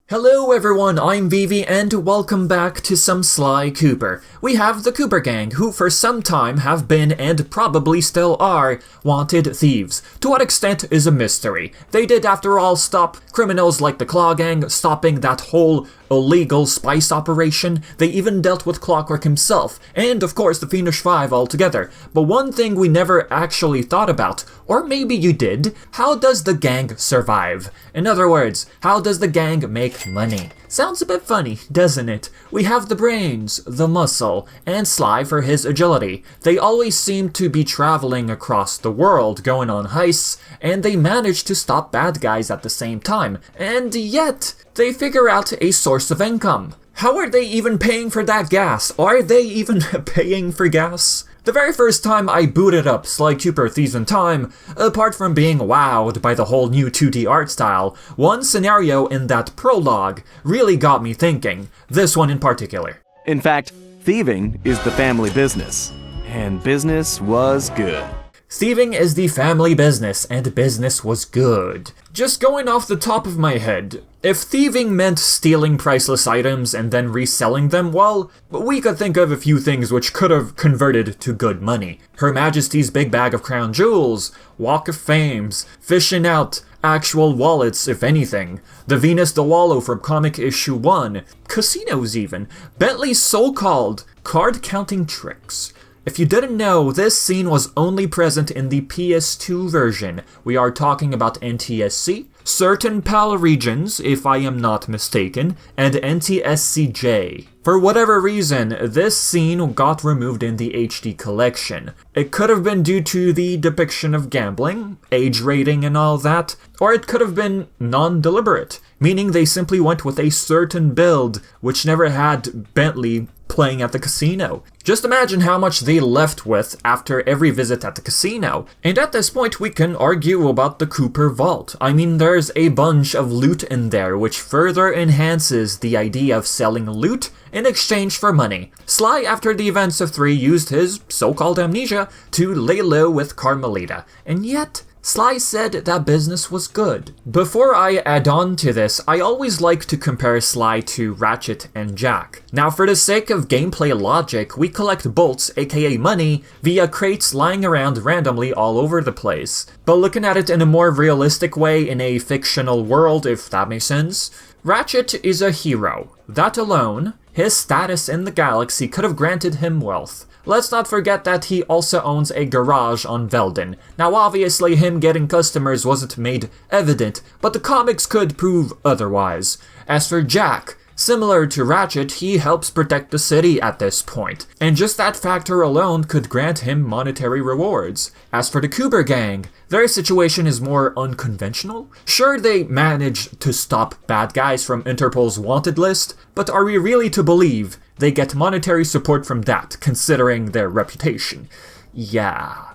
Hello everyone, I'm Vivi and welcome back to some Sly Cooper. We have the Cooper Gang, who for some time have been and probably still are wanted thieves. To what extent is a mystery. They did after all stop criminals like the Claw Gang, stopping that whole illegal spice operation. They even dealt with Clockwork himself, and of course the Fiendish Five altogether. But one thing we never actually thought about, or maybe you did, how does the gang survive? In other words, how does the gang make money? Sounds a bit funny, doesn't it? We have the brains, the muscle, and Sly for his agility. They always seem to be traveling across the world, going on heists, and they manage to stop bad guys at the same time. And yet, they figure out a source of income. How are they even paying for that gas? Are they even paying for gas? The very first time I booted up Sly Cooper Thieves in Time, apart from being wowed by the whole new 2D art style, one scenario in that prologue really got me thinking, this one in particular. In fact, thieving is the family business, and business was good. Thieving is the family business, and business was good. Just going off the top of my head, if thieving meant stealing priceless items and then reselling them, well, we could think of a few things which could have converted to good money. Her Majesty's Big Bag of Crown Jewels, Walk of Fames, fishing out actual wallets if anything, the Venus de Wallow from Comic Issue 1, casinos even, Bentley's so-called card-counting tricks. If you didn't know, this scene was only present in the PS2 version. We are talking about NTSC, certain PAL regions, if I am not mistaken, and NTSCJ. For whatever reason, this scene got removed in the HD collection. It could have been due to the depiction of gambling, age rating and all that, or it could have been non-deliberate, meaning they simply went with a certain build which never had Bentley playing at the casino. Just imagine how much they left with after every visit at the casino. And at this point we can argue about the Cooper Vault. I mean, there's a bunch of loot in there which further enhances the idea of selling loot in exchange for money. Sly, after the events of 3, used his so-called amnesia to lay low with Carmelita. And yet, Sly said that business was good. Before I add on to this, I always like to compare Sly to Ratchet and Jak. Now, for the sake of gameplay logic, we collect bolts, aka money, via crates lying around randomly all over the place. But looking at it in a more realistic way in a fictional world, if that makes sense, Ratchet is a hero. That alone, his status in the galaxy could have granted him wealth. Let's not forget that he also owns a garage on Veldin. Now obviously him getting customers wasn't made evident, but the comics could prove otherwise. As for Jak, similar to Ratchet, he helps protect the city at this point, and just that factor alone could grant him monetary rewards. As for the Cooper Gang, their situation is more unconventional. Sure, they managed to stop bad guys from Interpol's wanted list, but are we really to believe they get monetary support from that, considering their reputation? Yeah.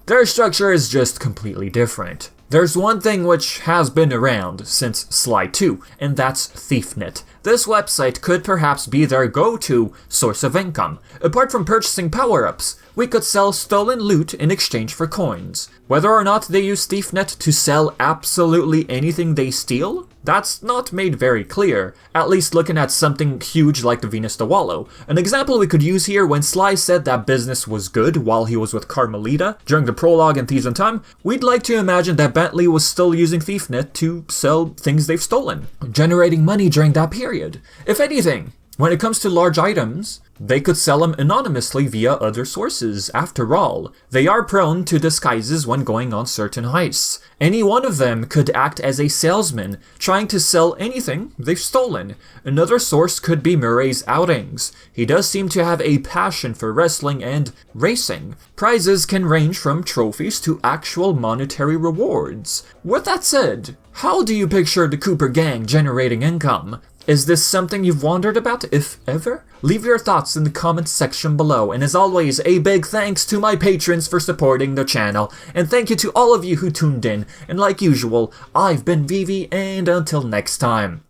Their structure is just completely different. There's one thing which has been around since Sly 2, and that's ThiefNet. This website could perhaps be their go-to source of income. Apart from purchasing power-ups, we could sell stolen loot in exchange for coins. Whether or not they use ThiefNet to sell absolutely anything they steal, that's not made very clear, at least looking at something huge like the Venus de Wallow. An example we could use here, when Sly said that business was good while he was with Carmelita during the prologue in Thieves in Time, we'd like to imagine that Bentley was still using ThiefNet to sell things they've stolen, generating money during that period. If anything, when it comes to large items, they could sell them anonymously via other sources. After all, they are prone to disguises when going on certain heists. Any one of them could act as a salesman, trying to sell anything they've stolen. Another source could be Murray's outings. He does seem to have a passion for wrestling and racing. Prizes can range from trophies to actual monetary rewards. With that said, how do you picture the Cooper Gang generating income? Is this something you've wondered about, if ever? Leave your thoughts in the comments section below, and as always, a big thanks to my patrons for supporting the channel, and thank you to all of you who tuned in, and like usual, I've been Vivi, and until next time.